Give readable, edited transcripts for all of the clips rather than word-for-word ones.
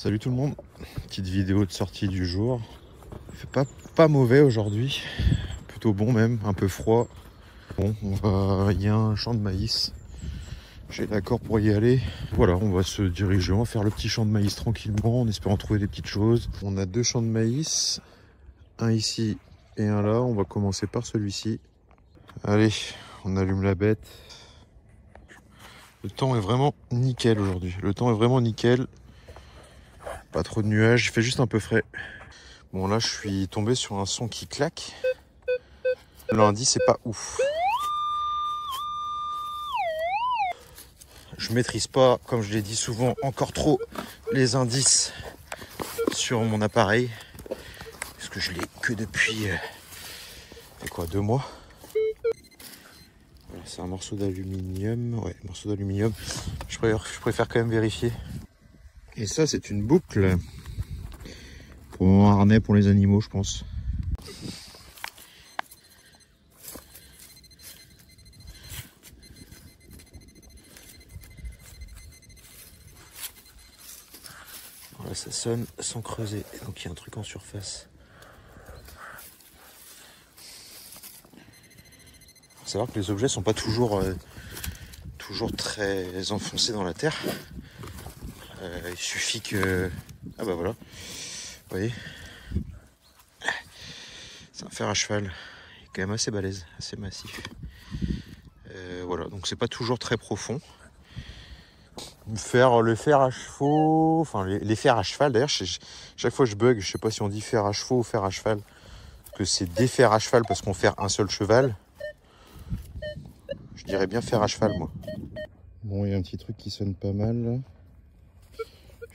Salut tout le monde, petite vidéo de sortie du jour. Il fait pas mauvais aujourd'hui, plutôt bon même, un peu froid. Bon, il y a un champ de maïs, j'ai l'accord pour y aller. Voilà, on va se diriger, on va faire le petit champ de maïs tranquillement en espérant trouver des petites choses. On a deux champs de maïs, un ici et un là, on va commencer par celui-ci. Allez, on allume la bête. Le temps est vraiment nickel aujourd'hui, le temps est vraiment nickel. Pas trop de nuages, il fait juste un peu frais. Bon là je suis tombé sur un son qui claque. Lundi c'est pas ouf. Je maîtrise pas, comme je l'ai dit souvent, encore trop les indices sur mon appareil. Parce que je l'ai que depuis 2 mois. Voilà, c'est un morceau d'aluminium. Ouais, morceau d'aluminium. Je préfère quand même vérifier. Et ça c'est une boucle. Pour un harnais pour les animaux je pense. Voilà, ça sonne sans creuser. Donc il y a un truc en surface. Faut savoir que les objets sont pas toujours très enfoncés dans la terre. Il suffit que... Ah bah voilà. Vous voyez, c'est un fer à cheval. Il est quand même assez balèze, assez massif. Voilà, donc c'est pas toujours très profond. Le fer à chevaux, enfin les fers à cheval d'ailleurs, chaque fois je bug, je sais pas si on dit fer à chevaux ou fer à cheval. Parce que c'est des fers à cheval parce qu'on fait un seul cheval. Je dirais bien fer à cheval moi. Bon, il y a un petit truc qui sonne pas mal là.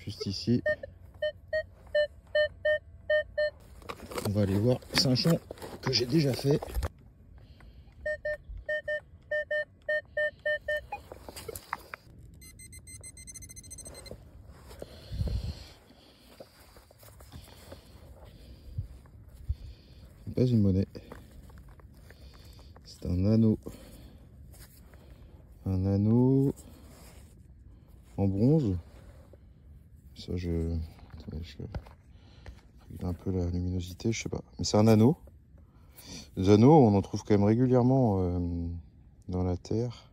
Juste ici. On va aller voir, c'est un champ que j'ai déjà fait. Pas une monnaie, c'est un anneau en bronze. Ça je règle un peu la luminosité, je sais pas, mais c'est un anneau. Les anneaux on en trouve quand même régulièrement dans la terre.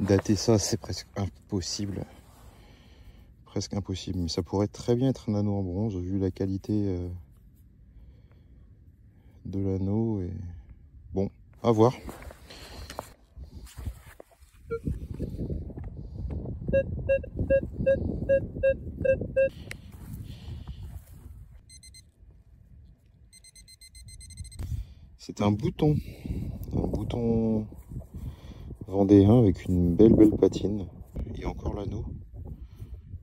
Dater ça c'est presque impossible, mais ça pourrait très bien être un anneau en bronze vu la qualité de l'anneau. Et bon, à voir. C'est un bouton vendéen avec une belle patine. Il y a encore l'anneau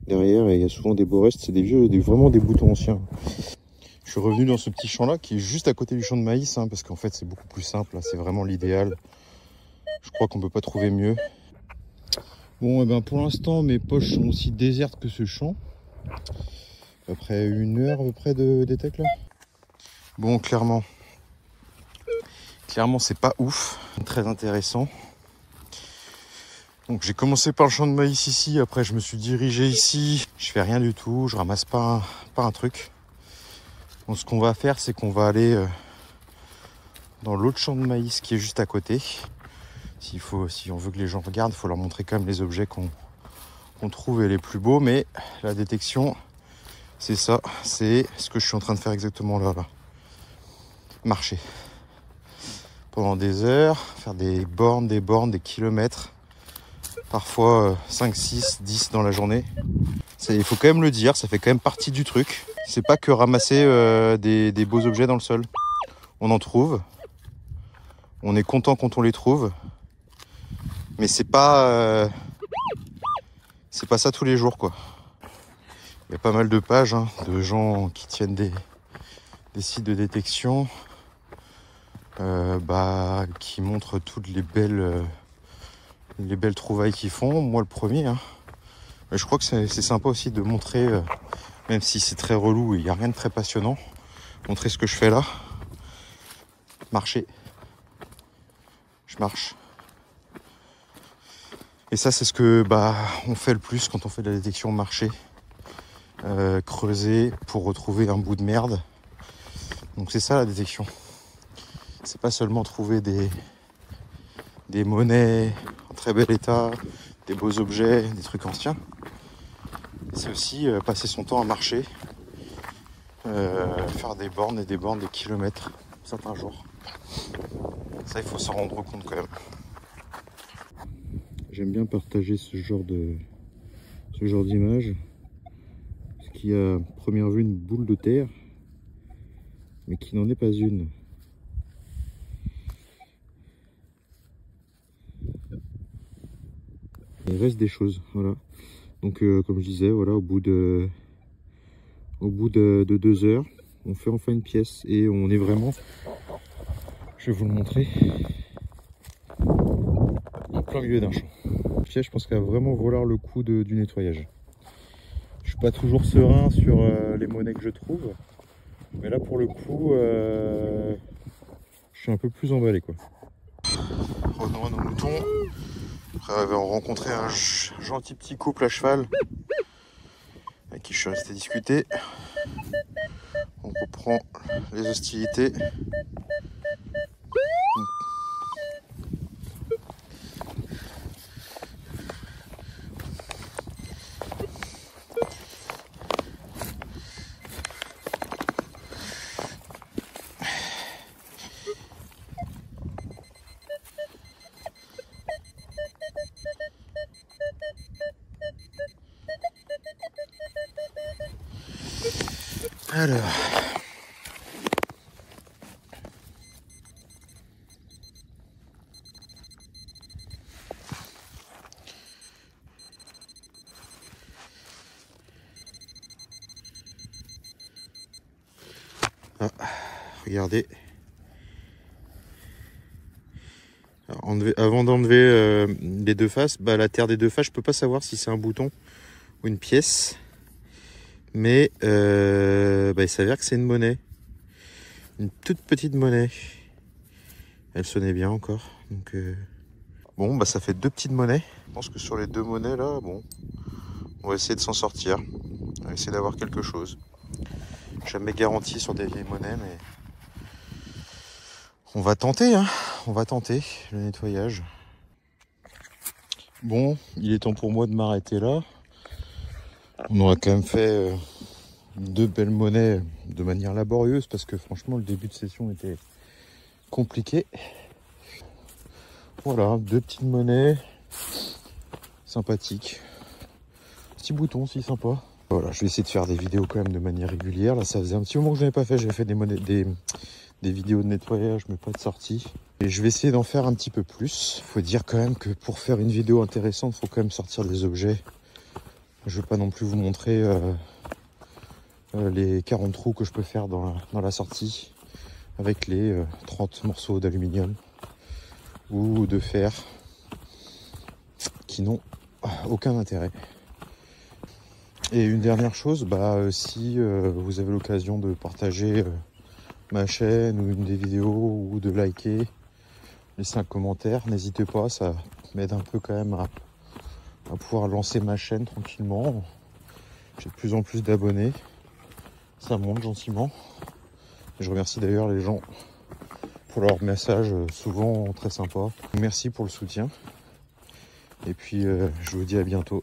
derrière et il y a souvent des beaux restes, c'est vraiment des boutons anciens. Je suis revenu dans ce petit champ là qui est juste à côté du champ de maïs parce qu'en fait c'est beaucoup plus simple, c'est vraiment l'idéal. Je crois qu'on peut pas trouver mieux. Bon, et ben pour l'instant mes poches sont aussi désertes que ce champ. Après 1 heure à peu près de détec là. Bon, clairement c'est pas ouf, très intéressant. Donc j'ai commencé par le champ de maïs ici, après je me suis dirigé ici. Je fais rien du tout, je ramasse pas un truc. Donc ce qu'on va faire, c'est qu'on va aller dans l'autre champ de maïs qui est juste à côté. Si on veut que les gens regardent, il faut leur montrer quand même les objets qu'on trouve et les plus beaux. Mais la détection, c'est ça, c'est ce que je suis en train de faire exactement là. Marcher pendant des heures, faire des bornes, des kilomètres. Parfois 5, 6, 10 dans la journée. Il faut quand même le dire, ça fait quand même partie du truc. C'est pas que ramasser des beaux objets dans le sol. On en trouve. On est content quand on les trouve. Mais c'est pas ça tous les jours quoi. Il y a pas mal de pages de gens qui tiennent des sites de détection qui montrent toutes les belles trouvailles qu'ils font. Moi le premier. Mais je crois que c'est sympa aussi de montrer, même si c'est très relou et il n'y a rien de très passionnant, montrer ce que je fais là. Marcher. Je marche. Et ça c'est ce que on fait le plus quand on fait de la détection marcher. creuser pour retrouver un bout de merde. Donc c'est ça la détection. C'est pas seulement trouver des monnaies en très bel état, des beaux objets, des trucs anciens. C'est aussi passer son temps à marcher, faire des bornes et des bornes, des kilomètres certains jours. Ça, il faut s'en rendre compte quand même. J'aime bien partager ce genre d'image, parce qu'il y a à première vue une boule de terre, mais qui n'en est pas une. Il reste des choses, voilà. Donc comme je disais, voilà, au bout de 2 heures, on fait enfin une pièce et on est vraiment, je vais vous le montrer, en plein milieu d'un champ. Je pense qu'elle va vraiment valoir le coup du nettoyage. Je suis pas toujours serein sur les monnaies que je trouve, mais là pour le coup, je suis un peu plus emballé quoi. Revenons à nos moutons. Après avoir rencontré un gentil petit couple à cheval avec qui je suis resté discuter. On reprend les hostilités. Alors, regardez. Alors, avant d'enlever les deux faces, la terre des deux faces, je peux pas savoir si c'est un bouton ou une pièce. Mais il s'avère que c'est une monnaie. Une toute petite monnaie. Elle sonnait bien encore. Donc, bon, ça fait 2 petites monnaies. Je pense que sur les 2 monnaies là, bon, on va essayer de s'en sortir. On va essayer d'avoir quelque chose. Jamais garanti sur des vieilles monnaies, mais on va tenter, hein. On va tenter le nettoyage. Bon, il est temps pour moi de m'arrêter là. On aura quand même fait 2 belles monnaies de manière laborieuse parce que franchement le début de session était compliqué. Voilà, 2 petites monnaies sympathiques. Petit bouton aussi sympa. Voilà, je vais essayer de faire des vidéos quand même de manière régulière. Là, ça faisait un petit moment que je n'avais pas fait. J'avais fait des vidéos de nettoyage, mais pas de sortie. Et je vais essayer d'en faire un petit peu plus. Il faut dire quand même que pour faire une vidéo intéressante, il faut quand même sortir des objets. Je ne vais pas non plus vous montrer les 40 trous que je peux faire dans la sortie avec les 30 morceaux d'aluminium ou de fer qui n'ont aucun intérêt. Et une dernière chose, si vous avez l'occasion de partager ma chaîne ou une des vidéos ou de liker, laisser un commentaire, n'hésitez pas, ça m'aide un peu quand même à pouvoir lancer ma chaîne tranquillement. J'ai de plus en plus d'abonnés, ça monte gentiment. Et je remercie d'ailleurs les gens pour leurs messages souvent très sympas. Merci pour le soutien et puis je vous dis à bientôt.